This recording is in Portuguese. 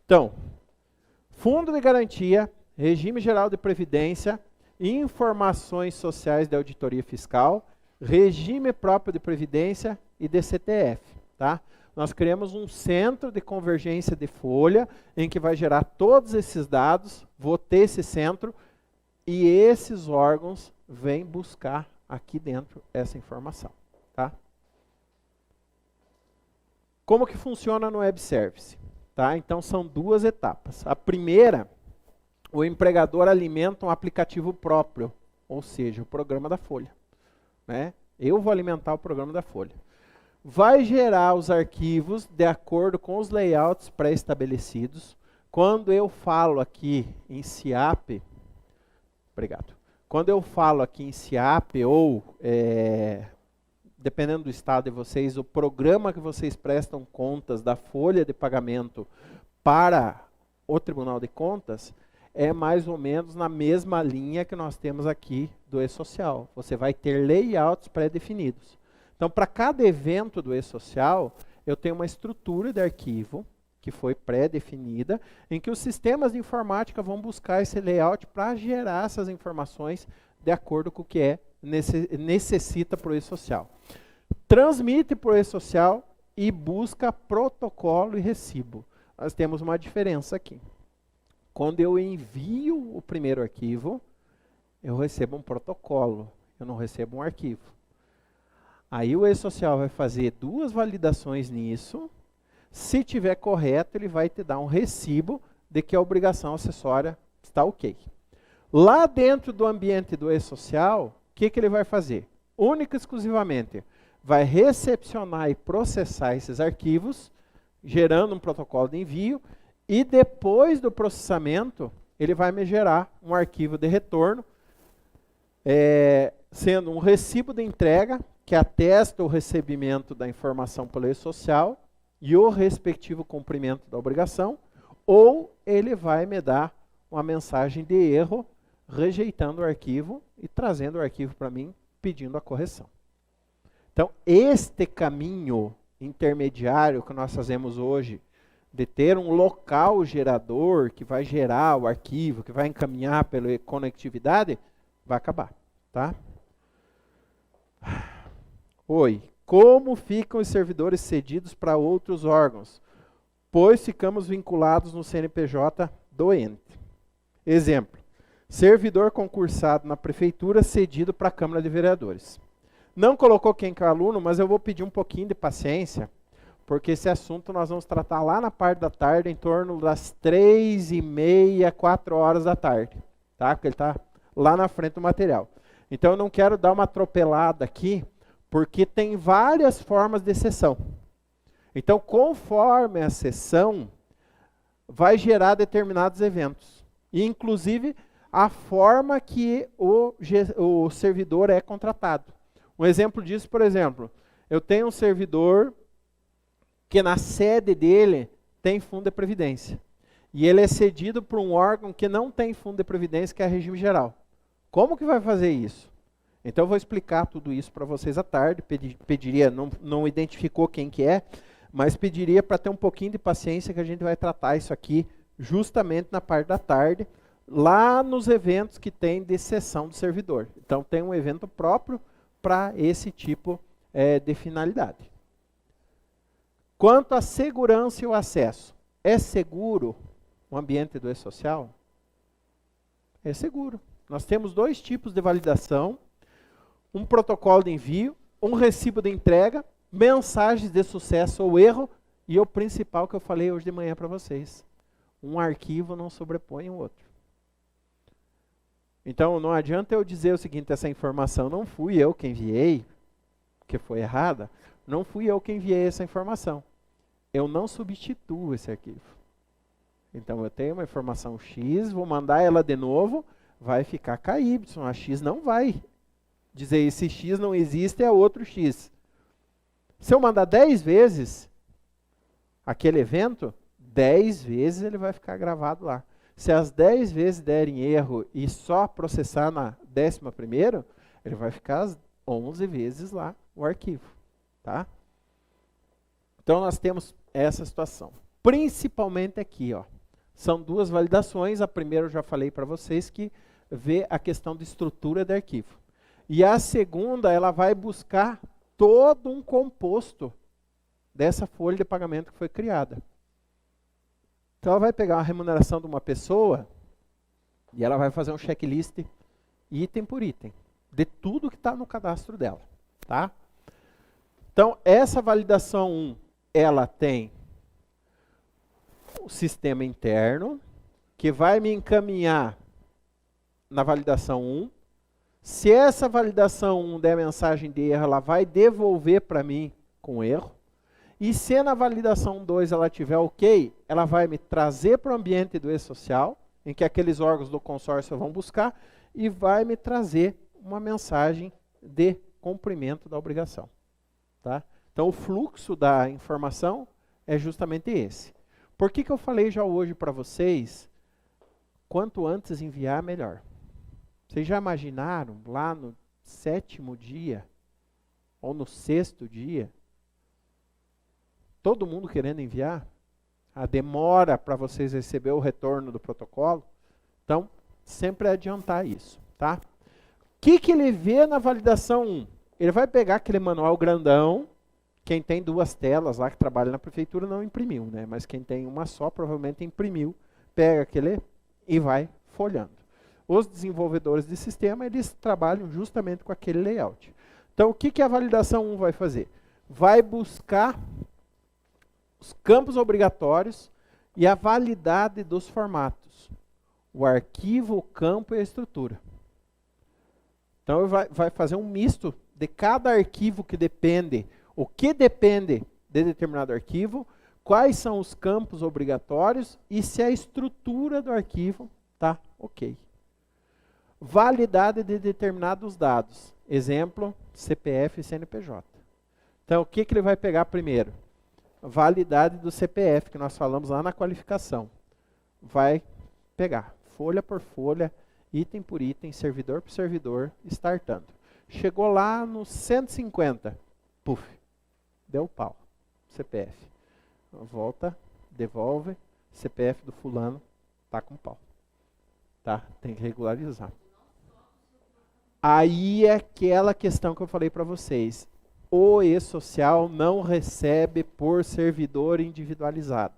Então, fundo de garantia, regime geral de previdência, informações sociais de auditoria fiscal, regime próprio de previdência e DCTF, tá? Nós criamos um centro de convergência de folha, em que vai gerar todos esses dados, vou ter esse centro, e esses órgãos vêm buscar aqui dentro essa informação, tá? Como que funciona no Web Service? Tá? Então são duas etapas. A primeira, o empregador alimenta um aplicativo próprio, ou seja, o programa da folha, né? Eu vou alimentar o programa da folha. Vai gerar os arquivos de acordo com os layouts pré-estabelecidos. Quando eu falo aqui em SIAP, obrigado. Quando eu falo aqui em SIAP ou, dependendo do estado de vocês, o programa que vocês prestam contas da folha de pagamento para o Tribunal de Contas, é mais ou menos na mesma linha que nós temos aqui do E-Social. Você vai ter layouts pré-definidos. Então, para cada evento do E-Social, eu tenho uma estrutura de arquivo que foi pré-definida, em que os sistemas de informática vão buscar esse layout para gerar essas informações de acordo com o que necessita para o E-Social. Transmite para o E-Social e busca protocolo e recibo. Nós temos uma diferença aqui. Quando eu envio o primeiro arquivo, eu recebo um protocolo, eu não recebo um arquivo. Aí o E-Social vai fazer duas validações nisso. Se tiver correto, ele vai te dar um recibo de que a obrigação acessória está ok. Lá dentro do ambiente do E-Social, o que ele vai fazer? Única e exclusivamente, vai recepcionar e processar esses arquivos, gerando um protocolo de envio, e depois do processamento, ele vai me gerar um arquivo de retorno, sendo um recibo de entrega, que atesta o recebimento da informação pelo E-Social e o respectivo cumprimento da obrigação, ou ele vai me dar uma mensagem de erro, rejeitando o arquivo e trazendo o arquivo para mim, pedindo a correção. Então, este caminho intermediário que nós fazemos hoje, de ter um local gerador que vai gerar o arquivo, que vai encaminhar pela conectividade, vai acabar, tá? Oi, como ficam os servidores cedidos para outros órgãos? Pois ficamos vinculados no CNPJ do ente. Exemplo, servidor concursado na prefeitura cedido para a Câmara de Vereadores. Não colocou quem que é o aluno, mas eu vou pedir um pouquinho de paciência, porque esse assunto nós vamos tratar lá na parte da tarde, em torno das 3h30, 4 horas da tarde, tá? Porque ele está lá na frente do material. Então eu não quero dar uma atropelada aqui, porque tem várias formas de sessão. Então, conforme a sessão, vai gerar determinados eventos. E, inclusive, a forma que o servidor é contratado. Um exemplo disso, por exemplo, eu tenho um servidor que na sede dele tem fundo de previdência. E ele é cedido por um órgão que não tem fundo de previdência, que é regime geral. Como que vai fazer isso? Então eu vou explicar tudo isso para vocês à tarde, pediria, não identificou quem que é, mas pediria para ter um pouquinho de paciência que a gente vai tratar isso aqui justamente na parte da tarde, lá nos eventos que tem de sessão do servidor. Então tem um evento próprio para esse tipo de finalidade. Quanto à segurança e o acesso, é seguro o ambiente do E-Social? É seguro. Nós temos dois tipos de validação, um protocolo de envio, um recibo de entrega, mensagens de sucesso ou erro, e o principal que eu falei hoje de manhã para vocês. Um arquivo não sobrepõe o outro. Então, não adianta eu dizer o seguinte, essa informação não fui eu que enviei, que foi errada, não fui eu que enviei essa informação. Eu não substituo esse arquivo. Então, eu tenho uma informação X, vou mandar ela de novo, vai ficar KY, a X não vai dizer esse X não existe, é outro X. Se eu mandar 10 vezes aquele evento, 10 vezes ele vai ficar gravado lá. Se as 10 vezes derem erro e só processar na 11ª, ele vai ficar as 11 vezes lá o arquivo. Tá? Então nós temos essa situação. Principalmente aqui, ó. São duas validações. A primeira eu já falei para vocês que vê a questão de estrutura de arquivo. E a segunda, ela vai buscar todo um composto dessa folha de pagamento que foi criada. Então ela vai pegar a remuneração de uma pessoa e ela vai fazer um checklist item por item, de tudo que está no cadastro dela. Tá? Então essa validação 1, ela tem o sistema interno, que vai me encaminhar na validação 1. Se essa validação 1 der mensagem de erro, ela vai devolver para mim com erro. E se na validação 2 ela tiver ok, ela vai me trazer para o ambiente do e-social, em que aqueles órgãos do consórcio vão buscar, e vai me trazer uma mensagem de cumprimento da obrigação. Tá? Então o fluxo da informação é justamente esse. Por que eu falei já hoje para vocês, quanto antes enviar, melhor? Vocês já imaginaram lá no 7º dia, ou no 6º dia, todo mundo querendo enviar? A demora para vocês receber o retorno do protocolo? Então, sempre adiantar isso. Tá? O que ele vê na validação 1? Ele vai pegar aquele manual grandão. Quem tem 2 telas lá que trabalha na prefeitura não imprimiu, né? Mas quem tem uma só provavelmente imprimiu, pega aquele e vai folhando. Os desenvolvedores de sistema, eles trabalham justamente com aquele layout. Então, o que a validação 1 vai fazer? Vai buscar os campos obrigatórios e a validade dos formatos. O arquivo, o campo e a estrutura. Então, vai fazer um misto de cada arquivo que depende. O que depende de determinado arquivo, quais são os campos obrigatórios e se a estrutura do arquivo está ok. Validade de determinados dados. Exemplo, CPF e CNPJ. Então, o que ele vai pegar primeiro? Validade do CPF, que nós falamos lá na qualificação. Vai pegar folha por folha, item por item, servidor por servidor, startando. Chegou lá no 150, puf, deu pau, CPF. Volta, devolve, CPF do fulano, tá com pau. Tá? Tem que regularizar. Aí é aquela questão que eu falei para vocês. O e-social não recebe por servidor individualizado.